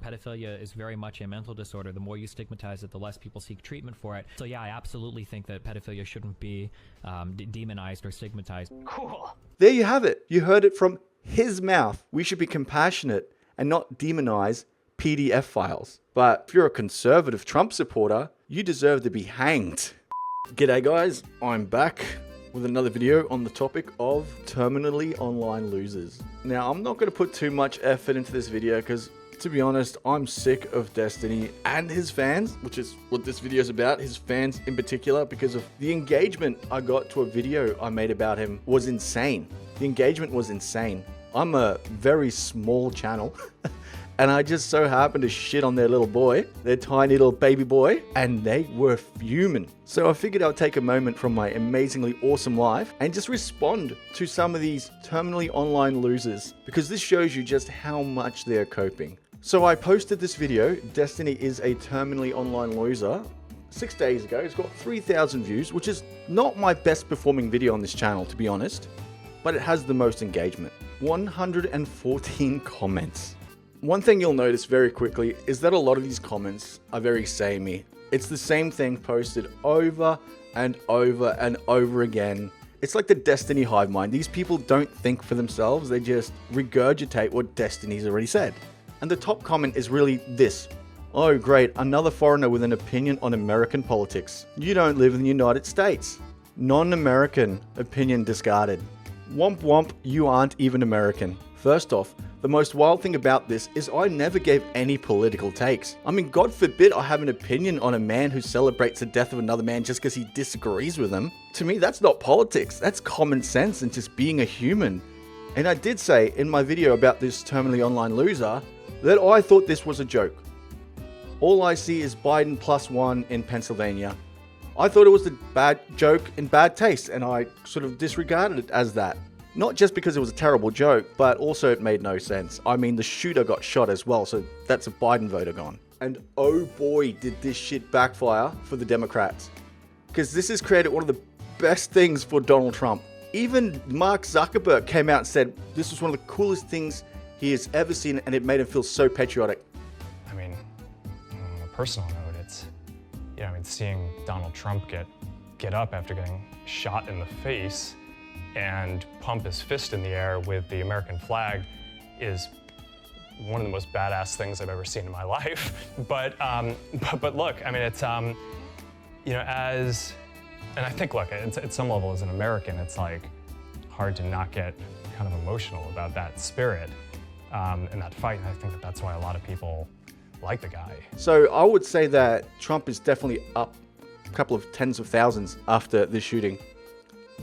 pedophilia is very much a mental disorder. The more you stigmatize it, the less people seek treatment for it. So yeah, I absolutely think that pedophilia shouldn't be demonized or stigmatized. Cool. There you have it. You heard it from his mouth. We should be compassionate and not demonize PDF files. But if you're a conservative Trump supporter, you deserve to be hanged. G'day guys, I'm back with another video on the topic of terminally online losers. Now, I'm not going to put too much effort into this video because, to be honest, I'm sick of Destiny and his fans, which is what this video is about, his fans in particular, because of the engagement I got to a video I made about him was insane. The engagement was insane. I'm a very small channel and I just so happened to shit on their little boy, their tiny little baby boy, and they were fuming. So I figured I'd take a moment from my amazingly awesome life and just respond to some of these terminally online losers, because this shows you just how much they're coping. So I posted this video, Destiny is a terminally online loser, 6 days ago. It's got 3,000 views, which is not my best performing video on this channel, to be honest, but it has the most engagement. 114 comments. One thing you'll notice very quickly is that a lot of these comments are very samey. It's the same thing posted over and over and over again. It's like the Destiny hive mind. These people don't think for themselves, they just regurgitate what Destiny's already said. And the top comment is really this: "Oh great, another foreigner with an opinion on American politics. You don't live in the United States. Non-American opinion discarded. Womp womp, you aren't even American." First off, the most wild thing about this is I never gave any political takes. I mean, God forbid I have an opinion on a man who celebrates the death of another man just because he disagrees with him. To me, that's not politics. That's common sense and just being a human. And I did say in my video about this terminally online loser that I thought this was a joke. All I see is Biden +1 in Pennsylvania. I thought it was a bad joke in bad taste, and I sort of disregarded it as that. Not just because it was a terrible joke, but also it made no sense. I mean, the shooter got shot as well, so that's a Biden voter gone. And oh boy, did this shit backfire for the Democrats. Because this has created one of the best things for Donald Trump. Even Mark Zuckerberg came out and said this was one of the coolest things he has ever seen, and it made him feel so patriotic. I mean, on a personal note, it's, seeing Donald Trump get up after getting shot in the face and pump his fist in the air with the American flag is one of the most badass things I've ever seen in my life. But look, I mean, it's, and I think, look, at some level as an American, it's like hard to not get kind of emotional about that spirit and that fight. And I think that's why a lot of people like the guy. So I would say that Trump is definitely up a couple of tens of thousands after this shooting.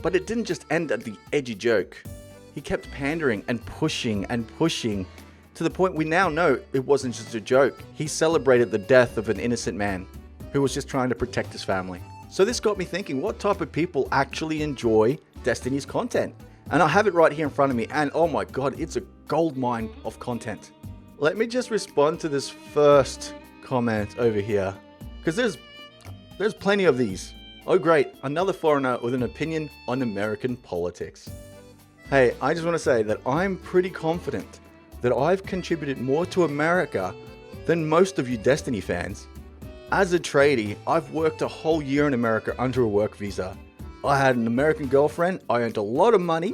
But it didn't just end at the edgy joke. He kept pandering and pushing to the point we now know it wasn't just a joke. He celebrated the death of an innocent man who was just trying to protect his family. So this got me thinking, what type of people actually enjoy Destiny's content? And I have it right here in front of me, and oh my god, it's a goldmine of content. Let me just respond to this first comment over here, because there's plenty of these. Oh great, another foreigner with an opinion on American politics. Hey, I just want to say that I'm pretty confident that I've contributed more to America than most of you Destiny fans. As a tradie, I've worked a whole year in America under a work visa. I had an American girlfriend, I earned a lot of money,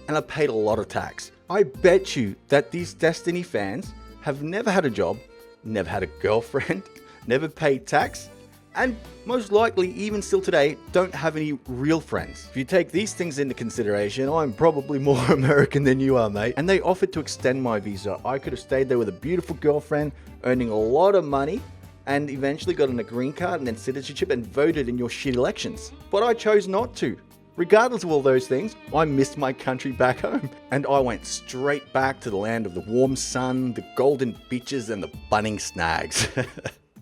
and I paid a lot of tax. I bet you that these Destiny fans have never had a job, never had a girlfriend, never paid tax, and most likely, even still today, don't have any real friends. If you take these things into consideration, I'm probably more American than you are, mate. And they offered to extend my visa. I could have stayed there with a beautiful girlfriend, earning a lot of money, and eventually gotten a green card and then citizenship and voted in your shit elections. But I chose not to. Regardless of all those things, I missed my country back home. And I went straight back to the land of the warm sun, the golden beaches, and the bunning snags.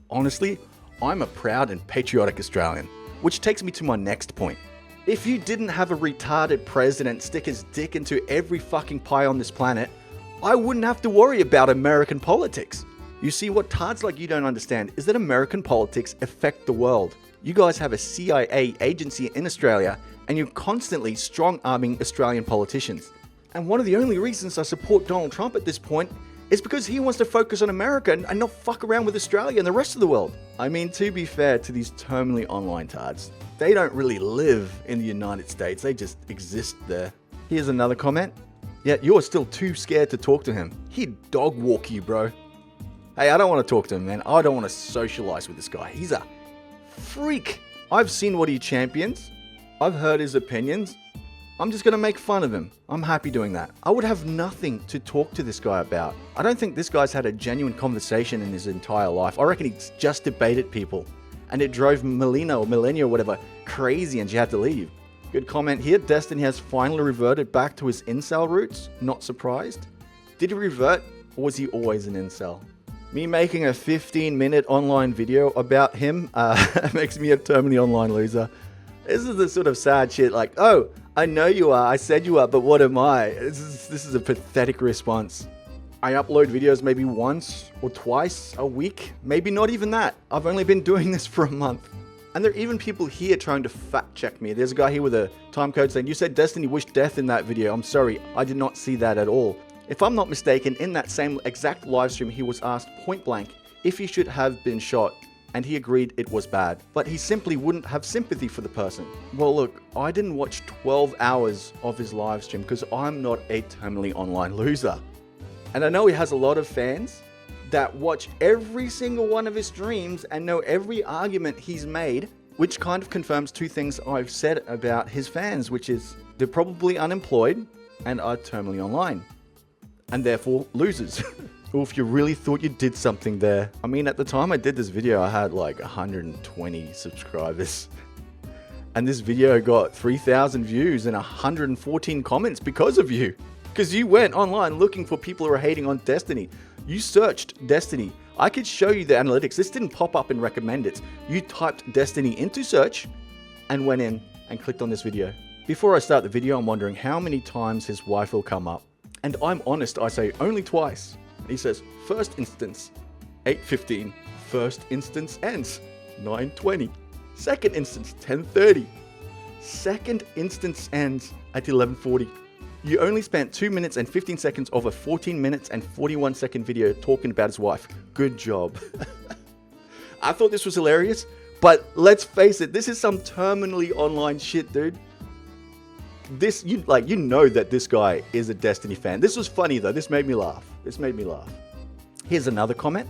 Honestly, I'm a proud and patriotic Australian, which takes me to my next point. If you didn't have a retarded president stick his dick into every fucking pie on this planet, I wouldn't have to worry about American politics. You see, what tards like you don't understand is that American politics affect the world. You guys have a CIA agency in Australia, and you're constantly strong-arming Australian politicians. And one of the only reasons I support Donald Trump at this point It's because he wants to focus on America and not fuck around with Australia and the rest of the world. I mean, to be fair to these terminally online tards, they don't really live in the United States. They just exist there. Here's another comment. Yet you're still too scared to talk to him. He'd dog walk you, bro. Hey, I don't want to talk to him, man. I don't want to socialize with this guy. He's a freak. I've seen what he champions. I've heard his opinions. I'm just going to make fun of him. I'm happy doing that. I would have nothing to talk to this guy about. I don't think this guy's had a genuine conversation in his entire life. I reckon he's just debated people. And it drove Melina or Millennia or whatever crazy and she had to leave. Good comment here. Destiny has finally reverted back to his incel roots. Not surprised. Did he revert or was he always an incel? Me making a 15-minute online video about him makes me a terminally online loser. This is the sort of sad shit like, oh, I know you are, I said you are, but what am I? This is a pathetic response. I upload videos maybe once or twice a week, maybe not even that. I've only been doing this for a month. And there are even people here trying to fact check me. There's a guy here with a time code saying, you said Destiny wished death in that video. I'm sorry, I did not see that at all. If I'm not mistaken, in that same exact live stream, he was asked point blank if he should have been shot. And he agreed it was bad, but he simply wouldn't have sympathy for the person. Well, look, I didn't watch 12 hours of his live stream because I'm not a terminally online loser. And I know he has a lot of fans that watch every single one of his streams and know every argument he's made, which kind of confirms two things I've said about his fans, which is they're probably unemployed and are terminally online, and therefore losers. Or if you really thought you did something there. I mean, at the time I did this video, I had like 120 subscribers. And this video got 3,000 views and 114 comments because of you. Because you went online looking for people who are hating on Destiny. You searched Destiny. I could show you the analytics. This didn't pop up in recommended. You typed Destiny into search and went in and clicked on this video. Before I start the video, I'm wondering how many times his wife will come up. And I'm honest, I say only twice. He says, first instance, 8:15. First instance ends, 9:20. Second instance, 10:30. Second instance ends at 11:40. You only spent 2 minutes and 15 seconds of a 14 minutes and 41 second video talking about his wife. Good job. I thought this was hilarious, but let's face it, this is some terminally online shit, dude. You know that this guy is a Destiny fan. This was funny though. This made me laugh. Here's another comment.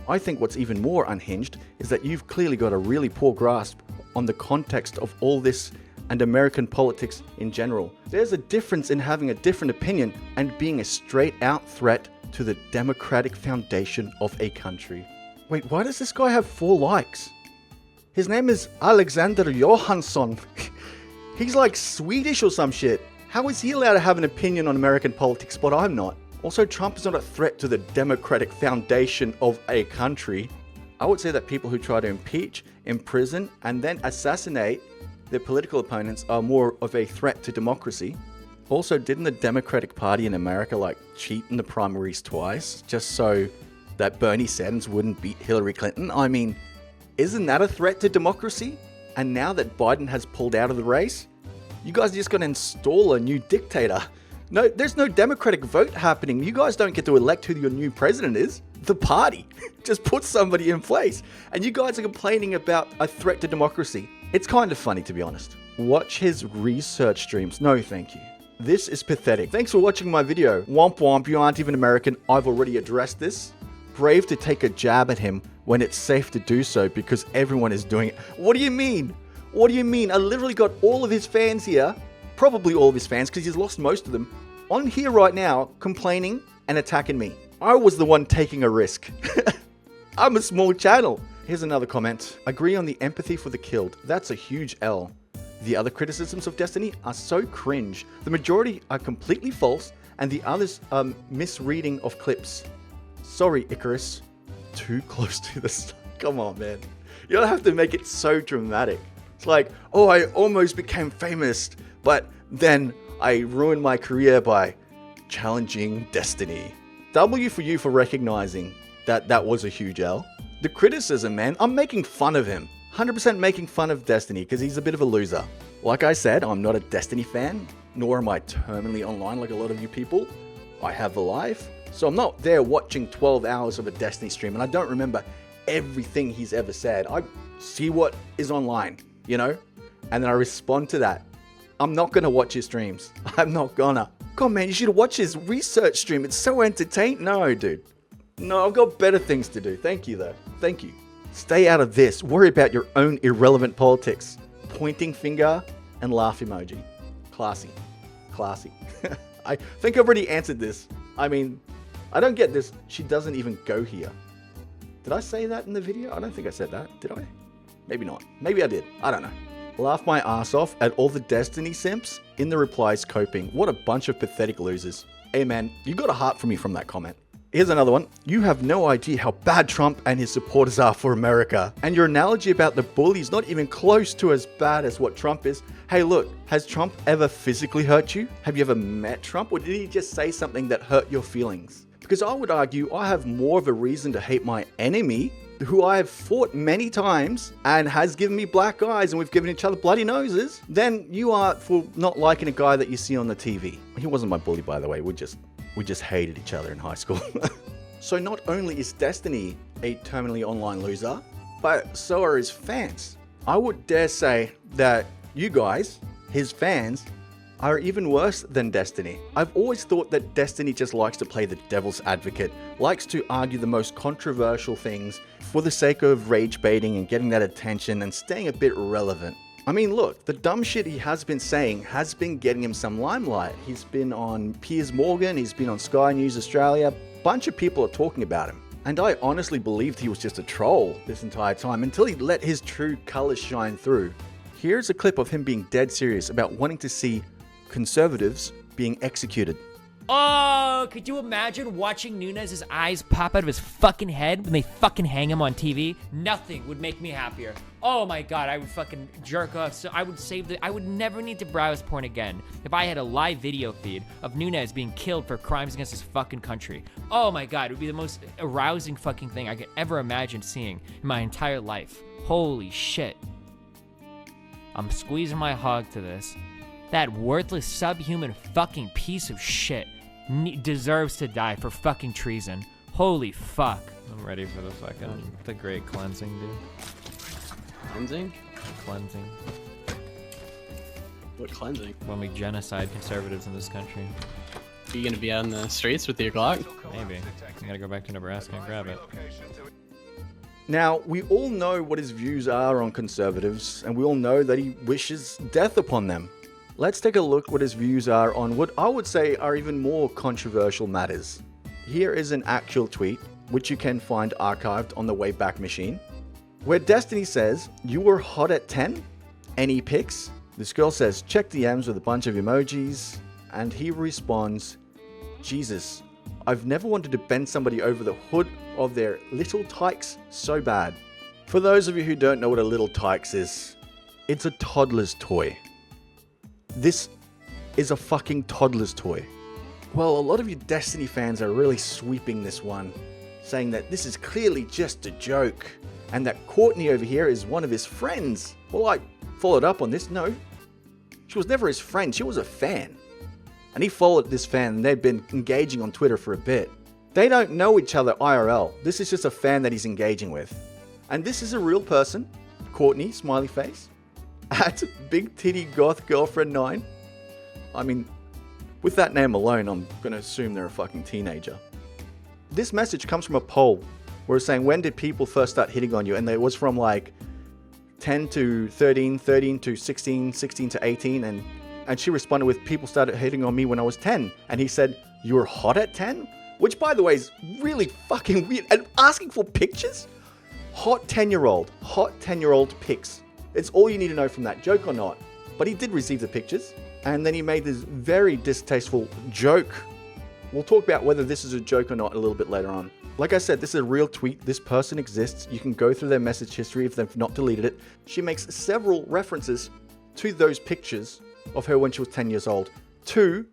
I think what's even more unhinged is that you've clearly got a really poor grasp on the context of all this and American politics in general. There's a difference in having a different opinion and being a straight out threat to the democratic foundation of a country. Wait, why does this guy have 4 likes? His name is Alexander Johansson. He's like Swedish or some shit. How is he allowed to have an opinion on American politics, but I'm not? Also, Trump is not a threat to the democratic foundation of a country. I would say that people who try to impeach, imprison, and then assassinate their political opponents are more of a threat to democracy. Also, didn't the Democratic Party in America cheat in the primaries twice just so that Bernie Sanders wouldn't beat Hillary Clinton? I mean, isn't that a threat to democracy? And now that Biden has pulled out of the race, you guys are just going to install a new dictator. No, there's no democratic vote happening. You guys don't get to elect who your new president is. The party just puts somebody in place. And you guys are complaining about a threat to democracy. It's kind of funny, to be honest. Watch his research streams. No, thank you. This is pathetic. Thanks for watching my video. Womp womp, you aren't even American. I've already addressed this. Brave to take a jab at him when it's safe to do so because everyone is doing it. What do you mean? What do you mean? I literally got all of his fans here, probably all of his fans because he's lost most of them, on here right now complaining and attacking me. I was the one taking a risk. I'm a small channel. Here's another comment. Agree on the empathy for the killed. That's a huge L. The other criticisms of Destiny are so cringe. The majority are completely false and the others are misreading of clips. Sorry, Icarus. Too close to the sun. Come on, man. You don't have to make it so dramatic. It's like, oh, I almost became famous, but then I ruined my career by challenging Destiny. W for you for recognizing that that was a huge L. The criticism, man, I'm making fun of him. 100% making fun of Destiny because he's a bit of a loser. Like I said, I'm not a Destiny fan, nor am I terminally online like a lot of you people. I have a life. So I'm not there watching 12 hours of a Destiny stream, and I don't remember everything he's ever said. I see what is online, you know, and then I respond to that. I'm not gonna watch his streams. I'm not gonna. God, man, you should watch his research stream. It's so entertaining. No, dude. No, I've got better things to do. Thank you, though. Thank you. Stay out of this. Worry about your own irrelevant politics. Pointing finger and laugh emoji. Classy. Classy. I think I've already answered this. I mean, I don't get this. She doesn't even go here. Did I say that in the video? I don't think I said that. Did I? Maybe not. Maybe I did. I don't know. Laugh my ass off at all the Destiny simps in the replies coping. What a bunch of pathetic losers. Hey man, you got a heart from me from that comment. Here's another one. You have no idea how bad Trump and his supporters are for America. And your analogy about the bully is not even close to as bad as what Trump is. Hey look, has Trump ever physically hurt you? Have you ever met Trump? Or did he just say something that hurt your feelings? Because I would argue I have more of a reason to hate my enemy, who I have fought many times and has given me black eyes and we've given each other bloody noses, than you are for not liking a guy that you see on the TV. He wasn't my bully, by the way. We just hated each other in high school. So not only is Destiny a terminally online loser, but so are his fans. I would dare say that you guys, his fans, are even worse than Destiny. I've always thought that Destiny just likes to play the devil's advocate, likes to argue the most controversial things for the sake of rage baiting and getting that attention and staying a bit relevant. I mean, look, the dumb shit he has been saying has been getting him some limelight. He's been on Piers Morgan, he's been on Sky News Australia, a bunch of people are talking about him. And I honestly believed he was just a troll this entire time until he let his true colors shine through. Here's a clip of him being dead serious about wanting to see conservatives being executed. Oh, could you imagine watching Nunes' eyes pop out of his fucking head when they fucking hang him on TV? Nothing would make me happier. Oh my god, I would fucking jerk off. So I would never need to browse porn again if I had a live video feed of Nunes being killed for crimes against his fucking country. Oh my god, it would be the most arousing fucking thing I could ever imagine seeing in my entire life. Holy shit. I'm squeezing my hog to this. That worthless subhuman fucking piece of shit deserves to die for fucking treason. Holy fuck. I'm ready for the great cleansing, dude. Cleansing? Cleansing. What cleansing? When we genocide conservatives in this country. Are you gonna be out in the streets with your Glock? Maybe. I gotta go back to Nebraska and grab it. Now, we all know what his views are on conservatives, and we all know that he wishes death upon them. Let's take a look what his views are on what I would say are even more controversial matters. Here is an actual tweet, which you can find archived on the Wayback Machine, where Destiny says, "You were hot at 10? Any pics?" This girl says, "Check DMs," with a bunch of emojis, and he responds, "Jesus, I've never wanted to bend somebody over the hood of their little tykes so bad." For those of you who don't know what a little tykes is, it's a toddler's toy. This is a fucking toddler's toy. Well, a lot of you Destiny fans are really sweeping this one, saying that this is clearly just a joke, and that Courtney over here is one of his friends. Well, I followed up on this. No, she was never his friend. She was a fan. And he followed this fan, and they've been engaging on Twitter for a bit. They don't know each other IRL. This is just a fan that he's engaging with. And this is a real person, Courtney, smiley face, at Big Titty Goth Girlfriend 9. I mean, with that name alone, I'm going to assume they're a fucking teenager. This message comes from a poll where it's saying, when did people first start hitting on you? And it was from like 10 to 13, 13 to 16, 16 to 18. And she responded with, people started hitting on me when I was 10. And he said, "You were hot at 10? Which, by the way, is really fucking weird. And asking for pictures? Hot 10-year-old pics. It's all you need to know from that, joke or not. But he did receive the pictures. And then he made this very distasteful joke. We'll talk about whether this is a joke or not a little bit later on. Like I said, this is a real tweet. This person exists. You can go through their message history if they've not deleted it. She makes several references to those pictures of her when she was 10 years old to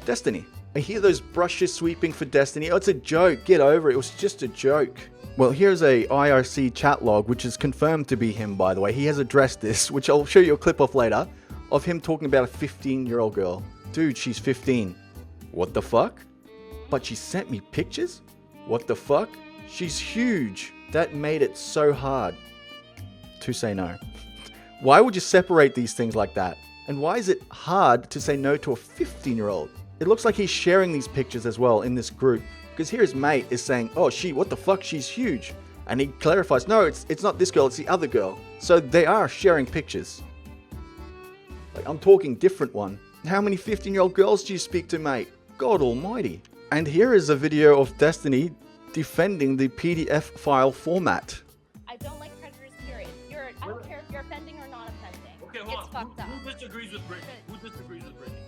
Destiny. I hear those brushes sweeping for Destiny. Oh, it's a joke. Get over it. It was just a joke. Well, here's a IRC chat log, which is confirmed to be him, by the way. He has addressed this, which I'll show you a clip of later, of him talking about a 15-year-old girl. Dude, she's 15. What the fuck? but she sent me pictures? What the fuck? She's huge. That made it so hard to say no. Why would you separate these things like that? And why is it hard to say no to a 15-year-old? It looks like he's sharing these pictures as well in this group. Because here his mate is saying, oh, what the fuck, she's huge. And he clarifies, no, it's not this girl, it's the other girl. So they are sharing pictures. Like, I'm talking different one. How many 15-year-old girls do you speak to, mate? God almighty. And here is a video of Destiny defending the PDF file format. I don't like predators, period. I don't care if you're offending or not offending. Okay, It's hold on. fucked up. Who disagrees with Brittany? Who disagrees with Brittany?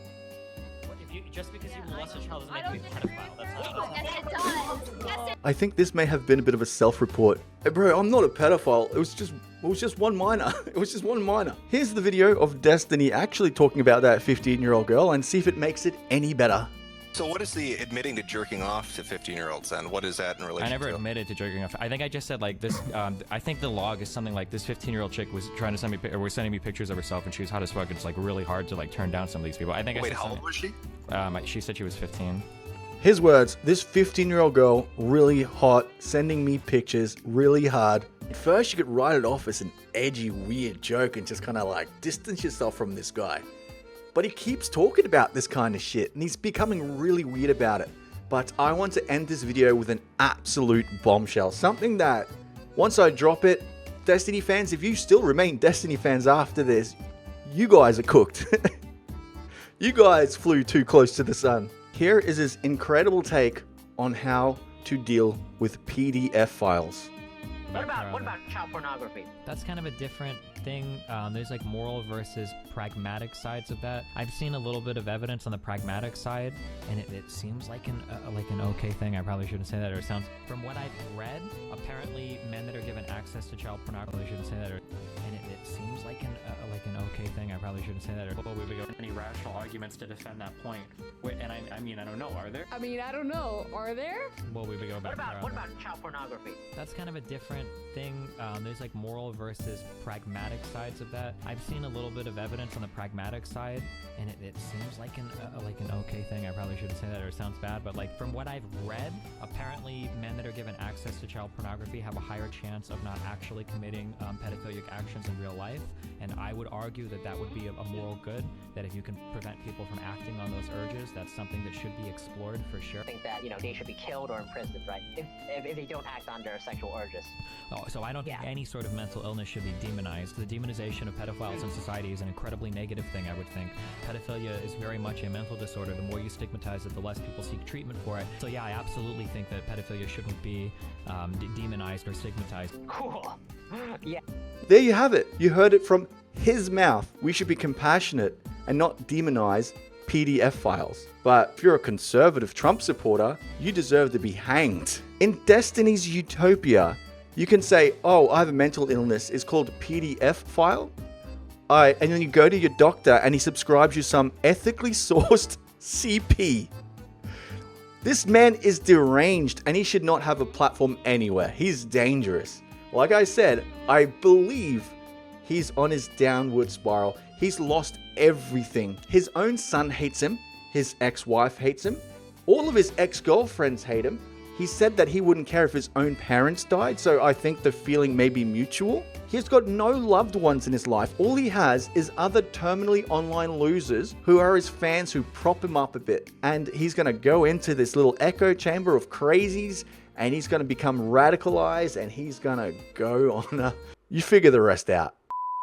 Just because you molest a child doesn't I make don't you a disagree pedophile. with That's your not. Yes, it does. Yes, it I think this may have been a bit of a self-report. Hey, bro, I'm not a pedophile. It was just one minor. It was just one minor. Here's the video of Destiny actually talking about that 15-year-old girl and see if it makes it any better. So what is the admitting to jerking off to 15-year-olds then? What is that in relation I never to? admitted to jerking off. I think I just said like this. I think the log is something like this 15-year-old chick was trying to send me, or was sending me pictures of herself, and she was hot as fuck. It's like really hard to like turn down some of these people. I think. Wait, I said how old was she? She said she was 15. His words, this 15-year-old girl, really hot, sending me pictures really hard. At first, you could write it off as an edgy, weird joke and just kind of like distance yourself from this guy. But he keeps talking about this kind of shit and he's becoming really weird about it. But I want to end this video with an absolute bombshell. Something that, once I drop it, Destiny fans, if you still remain Destiny fans after this, you guys are cooked. You guys flew too close to the sun. Here is his incredible take on how to deal with PDF files. What about child pornography? That's kind of a different thing. There's like moral versus pragmatic sides of that. I've seen a little bit of evidence on the pragmatic side, and it seems like an okay thing. I probably shouldn't say that, or it sounds. From what I've read, apparently men that are given access to child pornography shouldn't say that, and it seems like an okay thing. I probably shouldn't say that. Or we would go any rational arguments to defend that point. And I mean I don't know. Are there? I don't know. Are there? Well, we would go back. What about child pornography? That's kind of a different thing. There's like moral versus pragmatic sides of that. I've seen a little bit of evidence on the pragmatic side, and it seems like an okay thing. I probably shouldn't say that, or it sounds bad, but like from what I've read, apparently men that are given access to child pornography have a higher chance of not actually committing pedophilic actions in real life. And I would argue that that would be a moral good, that if you can prevent people from acting on those urges, that's something that should be explored for sure. I think that, they should be killed or imprisoned, right? If they don't act on their sexual urges. Oh, so I don't think any sort of mental illness should be demonized. The demonization of pedophiles in society is an incredibly negative thing, I would think. Pedophilia is very much a mental disorder. The more you stigmatize it, the less people seek treatment for it. So yeah, I absolutely think that pedophilia shouldn't be demonized or stigmatized. Cool. Yeah. There you have it. You heard it from his mouth. We should be compassionate and not demonize PDF files. But if you're a conservative Trump supporter, you deserve to be hanged. In Destiny's utopia, you can say, oh, I have a mental illness. It's called a PDF file. And then you go to your doctor and he subscribes you some ethically sourced CP. This man is deranged and he should not have a platform anywhere. He's dangerous. Like I said, I believe he's on his downward spiral. He's lost everything. His own son hates him. His ex-wife hates him. All of his ex-girlfriends hate him. He said that he wouldn't care if his own parents died, so I think the feeling may be mutual. He's got no loved ones in his life. All he has is other terminally online losers who are his fans who prop him up a bit. And he's going to go into this little echo chamber of crazies and he's going to become radicalized and he's going to go on a... You figure the rest out.